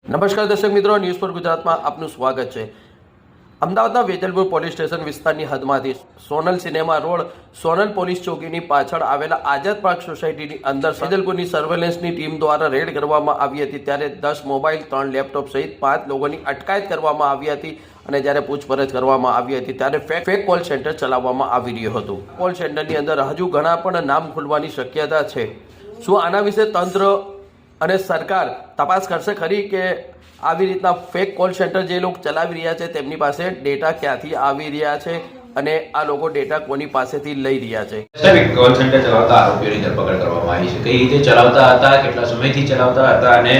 નમસ્કાર દર્શક મિત્રો, ન્યૂઝ ફોર ગુજરાતમાં આપનું સ્વાગત છે। અમદાવાદના વેજલપુર પોલીસ સ્ટેશન વિસ્તારની હદમાંથી Sonal cinema road Sonal police ચોકીની પાછળ આવેલા આઝાદ પાર્ક સોસાયટીની અંદર વેજલપુરની સર્વેલન્સની ટીમ દ્વારા રેડ કરવામાં આવી હતી। ત્યારે 10 મોબાઈલ 3 લેપટોપ સહિત 5 લોકોની અટકાયત કરવામાં આવી હતી અને જ્યારે પૂછપરછ કરવામાં આવી હતી ત્યારે ફેક કોલ સેન્ટર ચલાવવામાં આવી રહ્યું હતું। કોલ સેન્ટરની અંદર હજુ ઘણા પણ નામ ખુલવાની શક્યતા છે। શું આના વિશે તંત્ર અને સરકાર તપાસ કરશે ખરી કે આવી રીતના ફેક કોલ સેન્ટર જે લોકો ચલાવી રહ્યા છે તેમની પાસે ડેટા ક્યાંથી આવી રહ્યા છે અને આ લોકો ડેટા કોની પાસેથી લઈ રહ્યા છે? સાહેબ, કોલ સેન્ટર ચલાવતા આરોપીઓની ધરપકડ કરવામાં આવી છે। કઈ રીતે ચલાવતા હતા, કેટલા સમયથી ચલાવતા હતા અને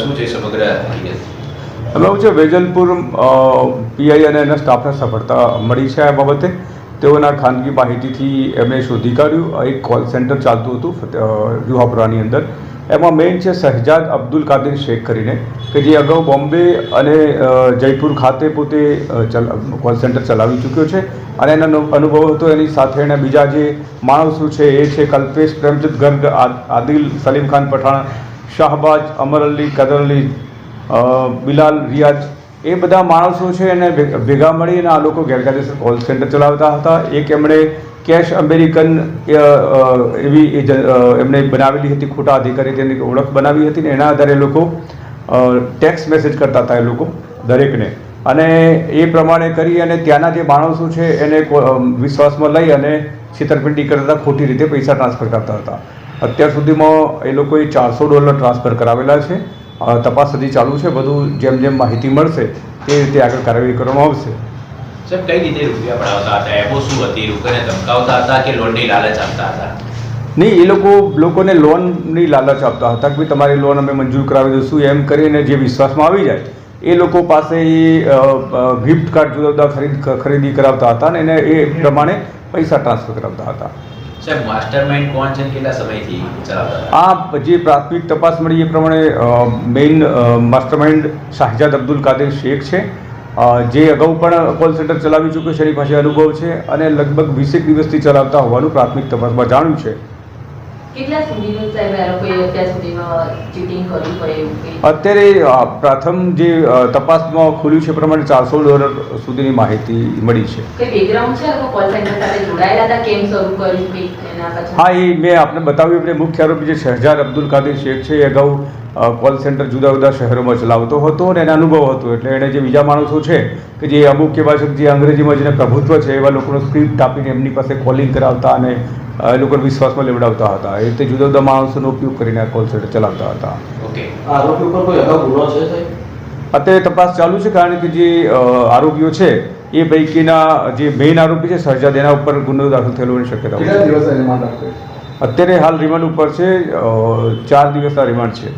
શું છે સમગ્ર હકીકત? અમે છે વેજલપુર પીઆઈ અને એના સ્ટાફને સફળતા મળી છે। આ બાબતે તેઓના ખાનગી માહિતીથી એમણે શોધી કાઢ્યું એક કોલ સેન્ટર ચાલતું હતું જુહાપુરાની અંદર। એમાં મેઇન છે શહેજાદ અબ્દુલ કાદિર શેખ કરીને કે જે અગાઉ બોમ્બે અને જયપુર ખાતે પોતે કોલ સેન્ટર ચલાવી ચૂક્યો છે અને એનો અનુભવ હતો। એની સાથે એના બીજા જે માણસો છે એ છે કલ્પેશ પ્રેમચંદ ગર્ગ, આદિલ, સલીમ ખાન પઠાણ, શાહબાજ, અમર અલી, કદર અલી, બિલાલ, રિયાજ, એ બધા માણસો છે એને ભેગા મળીને આ લોકો ગેરકાયદેસર કોલ સેન્ટર ચલાવતા હતા। એક એમણે કેશ અમેરિકન એવી એમણે બનાવેલી હતી, ખોટા અધિકારી તેની ઓળખ બનાવી હતી ને એના આધારે લોકો ટેક્સ મેસેજ કરતા હતા એ લોકો દરેકને, અને એ પ્રમાણે કરી અને ત્યાંના જે માણસો છે એને વિશ્વાસમાં લઈ અને છેતરપિંડી કરતા હતા, ખોટી રીતે પૈસા ટ્રાન્સફર કરતા હતા। અત્યાર સુધીમાં એ લોકોએ $400 ટ્રાન્સફર કરાવેલા છે। તપાસ હજી ચાલુ છે। બધું જેમ જેમ માહિતી મળશે તે રીતે આગળ કાર્યવાહી કરવામાં આવશે। સાહેબ, કઈ રીતે રૂપિયા પડાવતા હતા? એપો શું હતી? લોકોને ધમકાવતા હતા કે લોનની લાલચ આપતા હતા? નહીં, એ લોકોને લોનની લાલચ આપતા હતા કે ભાઈ તમારી લોન અમે મંજૂર કરાવી દઈશું એમ કરીને જે વિશ્વાસમાં આવી જાય એ લોકો પાસે ગિફ્ટ કાર્ડ જુદા જુદા ખરીદી કરાવતા હતા અને એને એ પ્રમાણે પૈસા ટ્રાન્સફર કરાવતા હતા। સાહેબ, માસ્ટરમાઇન્ડ કોણ છે? કેટલા સમયથી ચલાવતા હતા? આ જે પ્રાથમિક તપાસ મળી એ પ્રમાણે મેઇન માસ્ટરમાઇન્ડ શહેજાદ અબ્દુલ કાદિર શેખ છે, જે અગાઉ પણ કોલ સેન્ટર ચલાવી ચૂક્યો છે, એની પાસે અનુભવ છે અને લગભગ 20 દિવસથી ચલાવતા હોવાનું પ્રાથમિક તપાસમાં જાણ્યું છે। કેટલા સુધીનું સાહેબ આ લોકોએ અત્યાર સુધીમાં ચીટિંગ કર્યું હોય એવું કંઈ? અત્યારે પ્રથમ જે તપાસમાં ખુલ્યું છે પ્રમાણે $400 સુધીની માહિતી મળી છે। કઈ બેકગ્રાઉન્ડ છે લોકો કોલ સેન્ટર સાથે જોડાયેલા હતા? કેમ શરૂ કર્યું કંઈ એના પછી? હા, એ મેં આપને બતાવ્યું કે મુખ્ય આરોપી જે શહેજાદ અબ્દુલ કાદિર શેખ છે એ અગાઉ કોલ સેન્ટર જુદા જુદા શહેરોમાં ચલાવતો હતો અને એને અનુભવ હતો, એટલે એણે જે બીજા માણસો છે કે જે અમુક એવા છે જે અંગ્રેજીમાં જેને પ્રભુત્વ છે એવા લોકોનો સ્ક્રિપ્ટ આપીને એમની પાસે કોલિંગ કરાવતા અને એ લોકો વિશ્વાસમાં લેવડાવતા હતા। એ રીતે જુદા જુદા માણસોનો ઉપયોગ કરીને આ કોલ સેન્ટર ચલાવતા હતા। ઓકે, આરોપી ઉપર કોઈ અગાઉ ગુનો છે સાહેબ? અત્યારે તપાસ ચાલુ છે, કારણ કે જે આરોપીઓ છે એ પૈકીના જે મેઇન આરોપી છે શહેજાદ, એના ઉપર ગુનો દાખલ થયેલો હોવાની શક્યતા છે। અત્યારે હાલ રિમાન્ડ ઉપર છે, 4 દિવસના રિમાન્ડ છે।